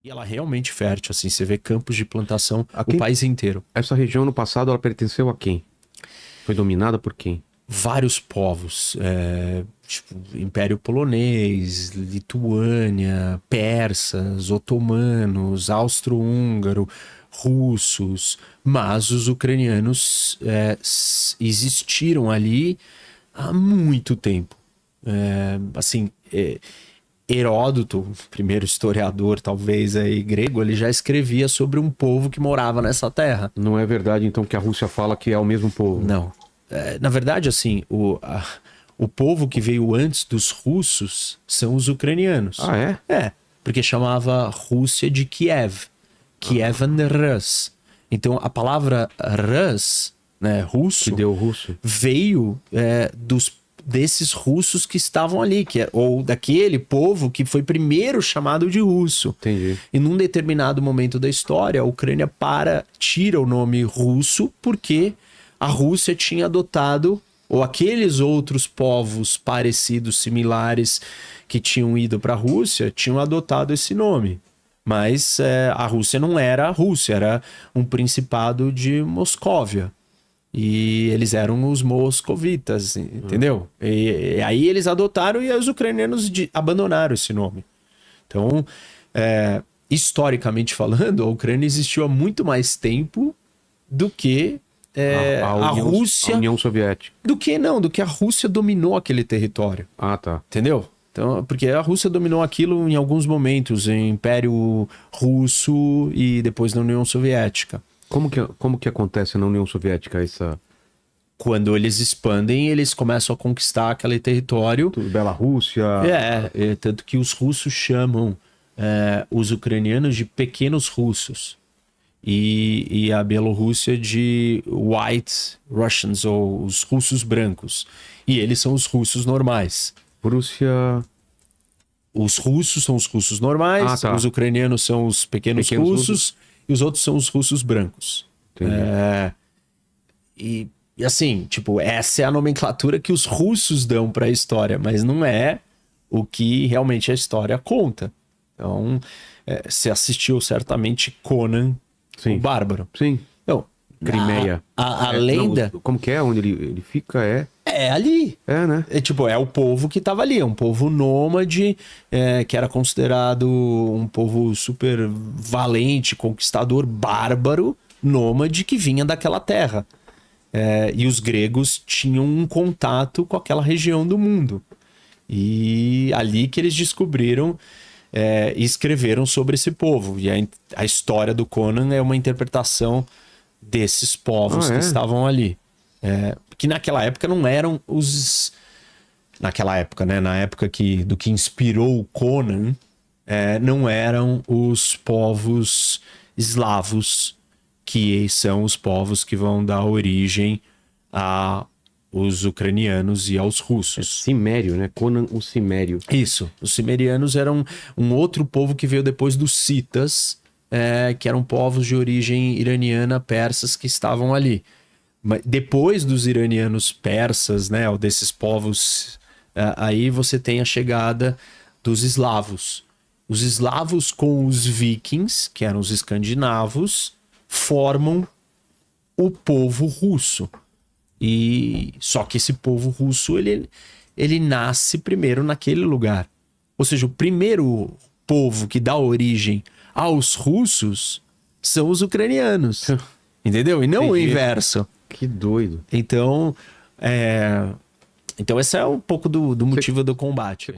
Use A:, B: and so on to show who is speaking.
A: E ela é realmente fértil, assim, você vê campos de plantação
B: Aqui,
A: o país inteiro.
B: essa região no passado, ela pertenceu a quem? Foi dominada por quem?
A: Vários povos, tipo, Império Polonês, Lituânia, persas, otomanos, austro-húngaro, russos, mas os ucranianos existiram ali há muito tempo. Assim, Heródoto, primeiro historiador talvez aí grego, ele já escrevia sobre um povo que morava nessa terra.
B: Não é verdade, então, que a Rússia fala que é o mesmo povo?
A: Não. Na verdade, assim, o povo que veio antes dos russos são os ucranianos.
B: Ah, é?
A: Porque chamava Rússia de Kiev. Kievan Rus. Então, a palavra Rus, né, russo,
B: Que deu russo.
A: veio desses russos que estavam ali, ou daquele povo que foi primeiro chamado de russo.
B: Entendi.
A: E num determinado momento da história, a Ucrânia tira o nome russo porque a Rússia tinha adotado, ou aqueles outros povos parecidos, similares, que tinham ido para a Rússia, tinham adotado esse nome. Mas a Rússia não era a Rússia, era um principado de Moscóvia. E eles eram os moscovitas, entendeu? E aí eles adotaram e os ucranianos abandonaram esse nome. Então, historicamente falando, a Ucrânia existiu há muito mais tempo do que a Rússia.
B: A União Soviética.
A: Do que a Rússia dominou aquele território.
B: Ah, tá.
A: Entendeu? Então, porque a Rússia dominou aquilo em alguns momentos, em Império Russo e depois na União Soviética.
B: Como que acontece na União Soviética essa...
A: Quando eles expandem, eles começam a conquistar aquele território.
B: Bielorrússia...
A: Tanto que os russos chamam os ucranianos de pequenos russos. E a Bielorrússia de White Russians, ou os russos brancos. E eles são os russos normais.
B: Prússia...
A: Os russos são os russos normais,
B: tá.
A: Os ucranianos são os pequenos russos, e os outros são os russos brancos. E assim, tipo, essa é a nomenclatura que os russos dão para a história, mas não é o que realmente a história conta. Então, você assistiu certamente Conan,
B: Sim.
A: o Bárbaro.
B: Sim.
A: Então,
B: Crimeia.
A: A lenda...
B: Não, como que é? Onde ele fica?
A: É ali.
B: Né?
A: É o povo que tava ali, é um povo nômade, que era considerado um povo super valente, conquistador, bárbaro, nômade, que vinha daquela terra. E os gregos tinham um contato com aquela região do mundo. E ali que eles descobriram e escreveram sobre esse povo. E a história do Conan é uma interpretação desses povos que estavam ali. Que naquela época não eram os... Naquela época, né? Na época do que inspirou o Conan, não eram os povos eslavos, que são os povos que vão dar origem aos ucranianos e aos russos.
B: Cimério, né? Conan, o Cimério.
A: Isso. Os cimerianos eram um outro povo que veio depois dos citas, que eram povos de origem iraniana, persas, que estavam ali. Mas depois dos iranianos persas, né, ou desses povos, aí você tem a chegada dos eslavos. Os eslavos com os vikings, que eram os escandinavos, formam o povo russo. E só que esse povo russo, ele nasce primeiro naquele lugar. Ou seja, o primeiro povo que dá origem aos russos são os ucranianos. Entendeu? E não o inverso.
B: Que doido.
A: Então esse é um pouco do motivo do combate.